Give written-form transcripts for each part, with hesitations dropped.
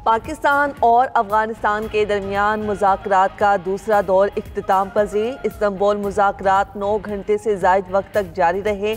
पाकिस्तान और अफगानिस्तान के दरमियान मुज़ाकरात का दूसरा दौर इख्तिताम पज़ीर। इस्तांबुल मुज़ाकरात 9 घंटे से ज़ायद वक्त तक जारी रहे।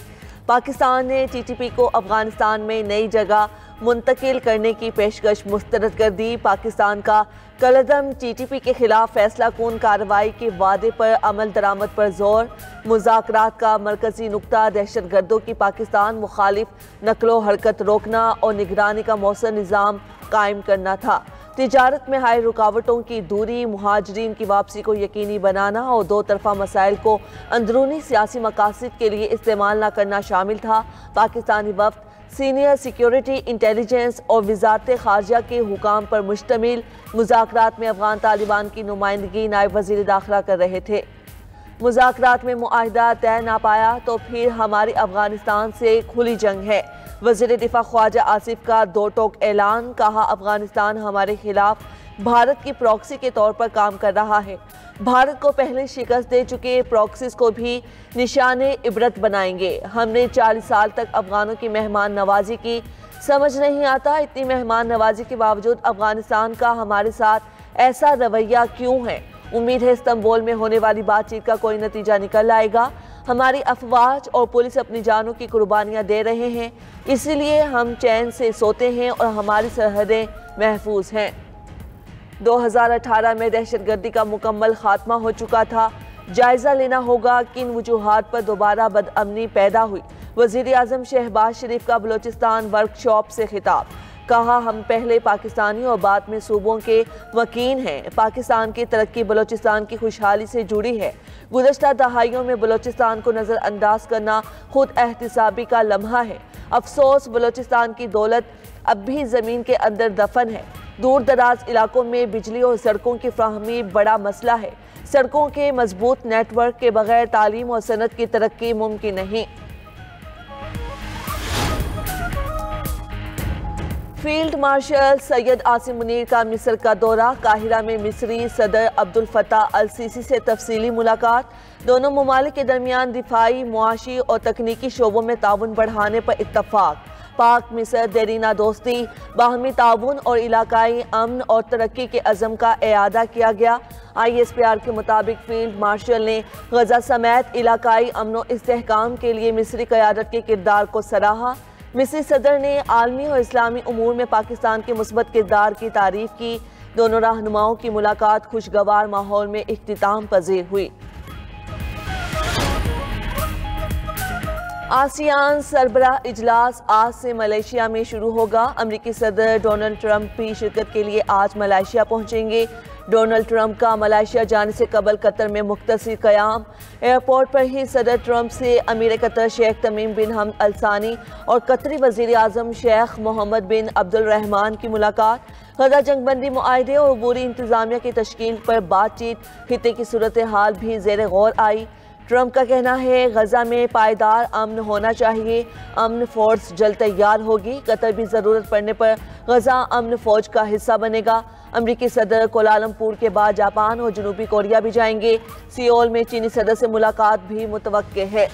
पाकिस्तान ने TTP को अफगानिस्तान में नई जगह मुंतकिल करने की पेशकश मुस्तरद कर दी। पाकिस्तान का कलअदम TTP के खिलाफ फैसला कून कार्रवाई के वादे पर अमल दरामद पर जोर। मुज़ाकरात का मरकजी नुक्ता दहशत गर्दों की पाकिस्तान मुखालिफ नकलो हरकत रोकना और निगरानी का मौसर निज़ाम कायम करना था। तिजारत में हाई रुकावटों की दूरी, मुहाजिरीन की वापसी को यकीनी बनाना और दो तरफा मसाइल को अंदरूनी सियासी मकासद के लिए इस्तेमाल न करना शामिल था। पाकिस्तानी वफ्द सीनियर सिक्योरिटी, इंटेलिजेंस और वजारत खारजा के हुकाम पर मुश्तमिल मुज़ाकरात में अफगान तालिबान की नुमाइंदगी नायब वज़ीर दाखिला कर रहे थे। मुज़ाकरात में मुआहिदा तय ना पाया तो फिर हमारी अफगानिस्तान से खुली जंग है। वज़ीर दिफा ख्वाजा आसिफ का दो टोक ऐलान, कहा अफगानिस्तान हमारे खिलाफ भारत की प्रॉक्सी के तौर पर काम कर रहा है। भारत को पहले शिकस्त दे चुके प्रॉक्सीज को भी निशाने इबरत बनाएंगे। हमने 40 साल तक अफगानों की मेहमान नवाजी की, समझ नहीं आता इतनी मेहमान नवाजी के बावजूद अफगानिस्तान का हमारे साथ ऐसा रवैया क्यों है। उम्मीद है इस्तांबुल में होने वाली बातचीत का कोई नतीजा निकल आएगा। हमारी अफवाज और पुलिस अपनी जानों की कुर्बानियां दे रहे हैं, इसलिए हम चैन से सोते हैं और हमारी सरहदें महफूज हैं। 2018 में दहशतगर्दी का मुकम्मल खात्मा हो चुका था। जायजा लेना होगा किन वजूहात पर दोबारा बदअमनी पैदा हुई। वज़ीर आज़म शहबाज शरीफ का बलोचिस्तान वर्कशॉप से खिताब, कहा हम पहले पाकिस्तानी और बाद में सूबों के वकील हैं। पाकिस्तान की तरक्की बलोचिस्तान की खुशहाली से जुड़ी है। गुज़श्ता दहाइयों में बलोचिस्तान को नज़रअंदाज करना खुद एहतिसाबी का लम्हा है। अफसोस बलोचिस्तान की दौलत अब भी ज़मीन के अंदर दफन है। दूर दराज इलाकों में बिजली और सड़कों की फ्राहमी बड़ा मसला है। सड़कों के मजबूत नेटवर्क के बगैर तालीम और सनत की तरक्की मुमकिन नहीं। फील्ड मार्शल सैयद आसिम मुनीर का मिस्र का दौरा, काहिरा में मिस्री सदर अब्दुल फत्ताह अल सीसी से तफसीली मुलाकात। दोनों ममालिक के दरमियान दिफाई, मुआशी और तकनीकी शोबों में ताउन बढ़ाने पर इत्तफाक। पाक मिस्र देरीना दोस्ती, बाहमी ताउन और इलाकाई अमन और तरक्की के अज़म का एआदा किया गया। ISPR के मुताबिक फील्ड मार्शल ने गजा समेत इलाकाई अमन और इस्तेहकाम के लिए मिस्री क़यादत के किरदार को सराहा। मिस्री सदर ने आलमी और इस्लामी उमूर में पाकिस्तान के मुस्बत किरदार की तारीफ की। दोनों रहनुमाओं की मुलाकात खुशगवार माहौल में इख्तिताम पजीर हुई। आसियान सरबराह इजलास आज से मलेशिया में शुरू होगा। अमरीकी सदर डोनाल्ड ट्रंप भी शिरकत के लिए आज मलेशिया पहुंचेंगे। डोनाल्ड ट्रंप का मलेशिया जाने से कबल कतर में मुख्तसर क़याम। एयरपोर्ट पर ही सदर ट्रंप से अमीर कतर शेख तमीम बिन हमद अल सानी और कतरी वज़ीर आज़म शेख मोहम्मद बिन अब्दुल रहमान की मुलाकात। गजा जंगबंदी मुआहदे और अबूरी इंतज़ामिया की तश्कील पर बातचीत, खिते की सूरत हाल भी ज़ेर गौर आई। ट्रंप का कहना है गजा में पायदार अमन होना चाहिए, अमन फोर्स जल्द तैयार होगी। कतर भी ज़रूरत पड़ने पर गजा अमन फौज का हिस्सा बनेगा। अमरीकी सदर कोलालमपुर के बाद जापान और जनूबी कोरिया भी जाएंगे। सियोल में चीनी सदर से मुलाकात भी मुतवक्के है।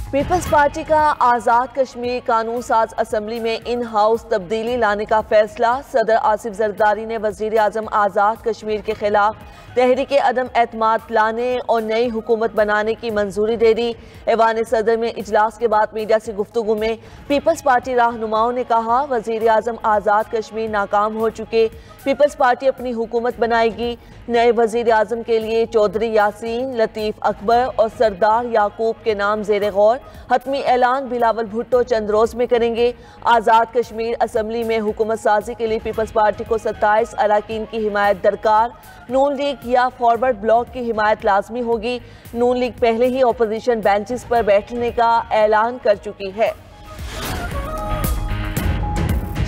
पीपल्स पार्टी का आज़ाद कश्मीर कानून साज असम्बली में इन हाउस तब्दीली लाने का फैसला। सदर आसिफ जरदारी ने वज़ीर आज़म आज़ाद कश्मीर के खिलाफ तहरीक अदम एतमाद लाने और नई हुकूमत बनाने की मंजूरी दे दी। ऐवान सदर में इजलास के बाद मीडिया से गुफ्तगू में पीपल्स पार्टी रहनुमाओं ने कहा वज़ीर आज़म आज़ाद कश्मीर नाकाम हो चुके, पीपल्स पार्टी अपनी हुकूमत बनाएगी। नए वज़ीर आज़म के लिए चौधरी यासीन, लतीफ़ अकबर और सरदार याकूब के नाम ज़ेर गौर। हतमी ऐलान बिलावल भुट्टो चंद रोज में करेंगे। आज़ाद कश्मीर असम्बली में हुकूमत साजी के लिए पीपल्स पार्टी को 27 अरकान की हिमायत दरकार। नून लीग या फॉरवर्ड ब्लॉक की हिमायत लाजमी होगी। नून लीग पहले ही अपोजिशन बेंचेस पर बैठने का ऐलान कर चुकी है।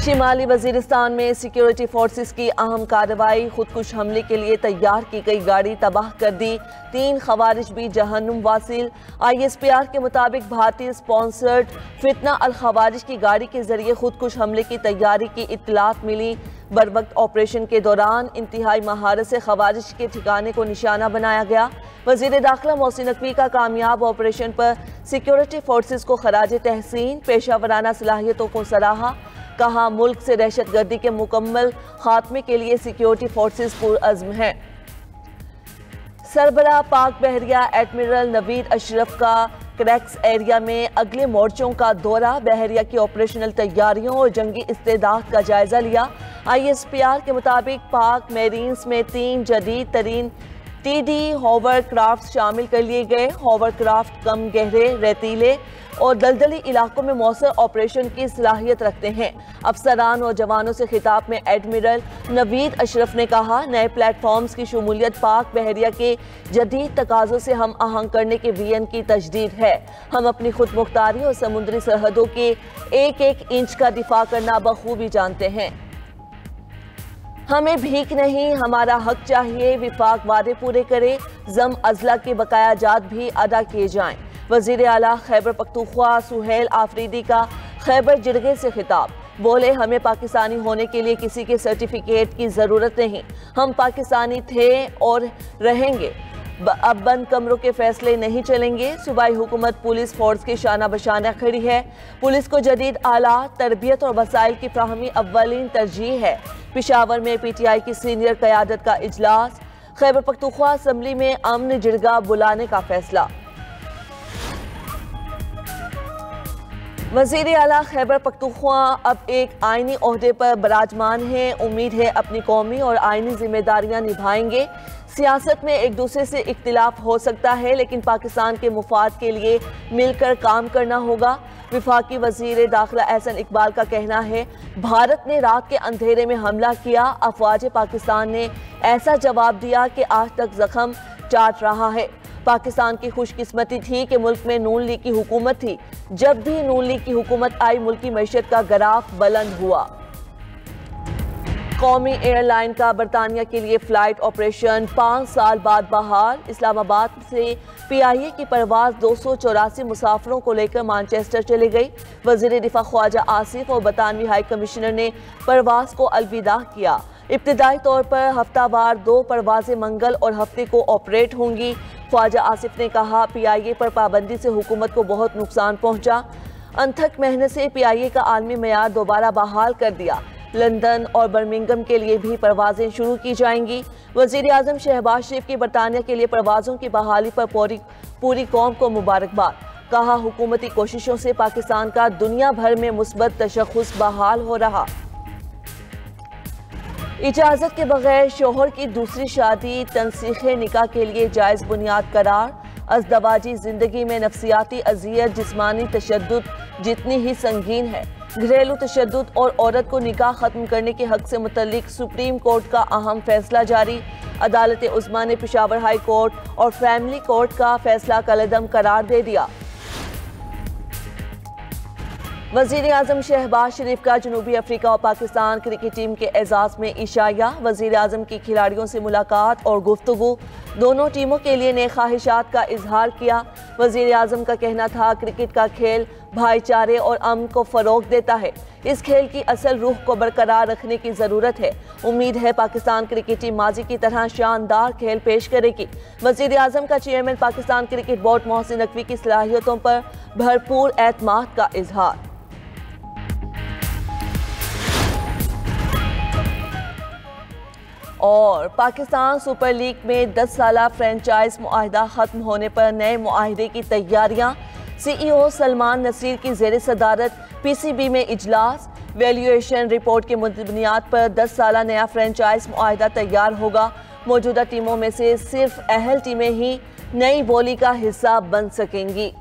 शिमाली वजीरिस्तान में सिक्योरिटी फोर्सेस की अहम कार्रवाई, खुदकुश हमले के लिए तैयार की गई गाड़ी तबाह कर दी। 3 खवारिज भी जहन्नुम वासिल। ISPR के मुताबिक भारतीय स्पॉन्सर्ड फितना अल खवारिज की गाड़ी के जरिए खुदकुश हमले की तैयारी की इत्तलात मिली। बर वक्त ऑपरेशन के दौरान इंतहाई महारत से खवारिज के ठिकाने को निशाना बनाया गया। वज़ीर दाखिला मोहसिन नकवी का कामयाब ऑपरेशन पर सिक्योरिटी फोर्सेस को खराज तहसीन, पेशा वराना सलाहियतों को सराहा। कहा मुल्क से दहशतगर्दी के मुकम्मल खात्मे के लिए सिक्योरिटी फोर्सेस पुरअज़्म हैं। सरबराह पाक बहरिया एडमिरल नवीद अशरफ का क्रैक्स एरिया में अगले मोर्चों का दौरा, बहरिया की ऑपरेशनल तैयारियों और जंगी इस्तेदाद का जायजा लिया। ISPR के मुताबिक पाक मेरीन्स में 3 जदीद तरीन TD होवरक्राफ्ट शामिल कर लिए गए। होवरक्राफ्ट कम गहरे, रेतीले और दलदली इलाकों में मौसर ऑपरेशन की सलाहियत रखते हैं। अफसरान और जवानों से खिताब में एडमिरल नवीद अशरफ ने कहा, नए प्लेटफॉर्म्स की शमूलियत पाक बहरिया के जदीद तकाज़ों से हम आहंग करने के विजन की तजदीद है। हम अपनी खुद मुख्तारी और समुद्री सरहदों के एक एक इंच का दिफा करना बखूबी जानते हैं। हमें भीख नहीं, हमारा हक चाहिए। विफाक वादे पूरे करे, जम अजला के बकाया जात भी अदा किए जाएं। वजीर आला खैबर पख्तूनख्वा सुहेल आफरीदी का खैबर जिरगे से खिताब, बोले हमें पाकिस्तानी होने के लिए किसी के सर्टिफिकेट की ज़रूरत नहीं, हम पाकिस्तानी थे और रहेंगे। अब बंद कमरों के फैसले नहीं चलेंगे। सूबाई हुकूमत पुलिस फोर्स की शाना बशाना खड़ी है। पुलिस को जदीद आलात, तरबियत और वसाइल की फ्राहमी अव्वलीन तरजीह है। पिशावर में PTI की सीनियर क़यादत का इजलास, खैबर पख्तूनख्वा असम्बली में अमन जिरगा बुलाने का फैसला। वज़ीर आला खैबर पख्तूनख्वा अब एक आइनी ओहदे पर बराजमान है। उम्मीद है अपनी कौमी और आइनी जिम्मेदारियां निभाएंगे। सियासत में एक दूसरे से इख्तिलाफ हो सकता है, लेकिन पाकिस्तान के मुफाद के लिए मिलकर काम करना होगा। विफाकी वज़ीर दाखिला एहसन इकबाल का कहना है, भारत ने रात के अंधेरे में हमला किया, अफवाज पाकिस्तान ने ऐसा जवाब दिया कि आज तक जख्म चाट रहा है। पाकिस्तान की खुशकिस्मती थी कि मुल्क में नून लीग की हुकूमत थी। जब भी नून लीग की हुकूमत आई, मुल्क की मईशत का ग्राफ बुलंद हुआ। कौमी एयरलाइन का बरतानिया के लिए फ्लाइट ऑपरेशन 5 साल बाद बहाल। इस्लामाबाद से PIA की परवाज 284 मुसाफिरों को लेकर मानचेस्टर चली गई। वज़ीर दिफा ख्वाजा आसिफ और बरतानवी हाई कमिश्नर ने परवाज को अलविदा किया। इब्तिदाई तौर पर हफ्तावार 2 परवाजें मंगल और हफ्ते को ऑपरेट होंगी। ख्वाजा आसिफ ने कहा, PIA पर पाबंदी से हुकूमत को बहुत नुकसान पहुंचा। अनथक मेहनत से PIA का आलमी मेयार दोबारा बहाल कर दिया। लंदन और बर्मिंघम के लिए भी परवाजें शुरू की जाएंगी। वज़ीर आज़म शहबाज शरीफ की बरतानिया के लिए परवाजों की बहाली पर पूरी कौम को मुबारकबाद। कहा, हुकूमती कोशिशों से पाकिस्तान का दुनिया भर में मुस्बत तशख़्ख़ुस बहाल हो रहा। इजाज़त के बगैर शोहर की दूसरी शादी तनसीखे निकाह के लिए जायज़ बुनियाद करार। अज़दवाजी ज़िंदगी में नफ्सियाती अज़ियत, जिस्मानी तशद्दुद जितनी ही संगीन है। घरेलू तशद्दुद और औरत को निकाह ख़त्म करने के हक़ से मुतल्लिक सुप्रीम कोर्ट का अहम फैसला जारी। अदालत उज़्मा ने पेशावर हाई कोर्ट और फैमिली कोर्ट का फैसला कलअदम करार दे दिया। वज़ीर आज़म शहबाज शरीफ का जनूबी अफ्रीका और पाकिस्तान क्रिकेट टीम के एजाज़ में इशाया। वज़ीर आज़म की खिलाड़ियों से मुलाकात और गुफ्तगू, दोनों टीमों के लिए नए ख्वाहिशात का इजहार किया। वज़ीर आज़म का कहना था, क्रिकेट का खेल भाईचारे और अमन को फ़रोग देता है। इस खेल की असल रूह को बरकरार रखने की ज़रूरत है। उम्मीद है पाकिस्तान क्रिकेट टीम माजी की तरह शानदार खेल पेश करेगी। वज़ीर आज़म का chairman Pakistan cricket board Mohsin Naqvi की सलाहियतों पर भरपूर एतमाद का इजहार। और पाकिस्तान सुपर लीग में 10 साला फ्रेंचाइज मुआहिदा ख़त्म होने पर नए मुआहिदे की तैयारियां। CEO सलमान नसीर की ज़ेर सदारत PCB में इजलास। वैल्यूएशन रिपोर्ट के बुनियाद पर 10 साला नया फ्रेंचाइज मुआहिदा तैयार होगा। मौजूदा टीमों में से सिर्फ अहल टीमें ही नई बोली का हिस्सा बन सकेंगी।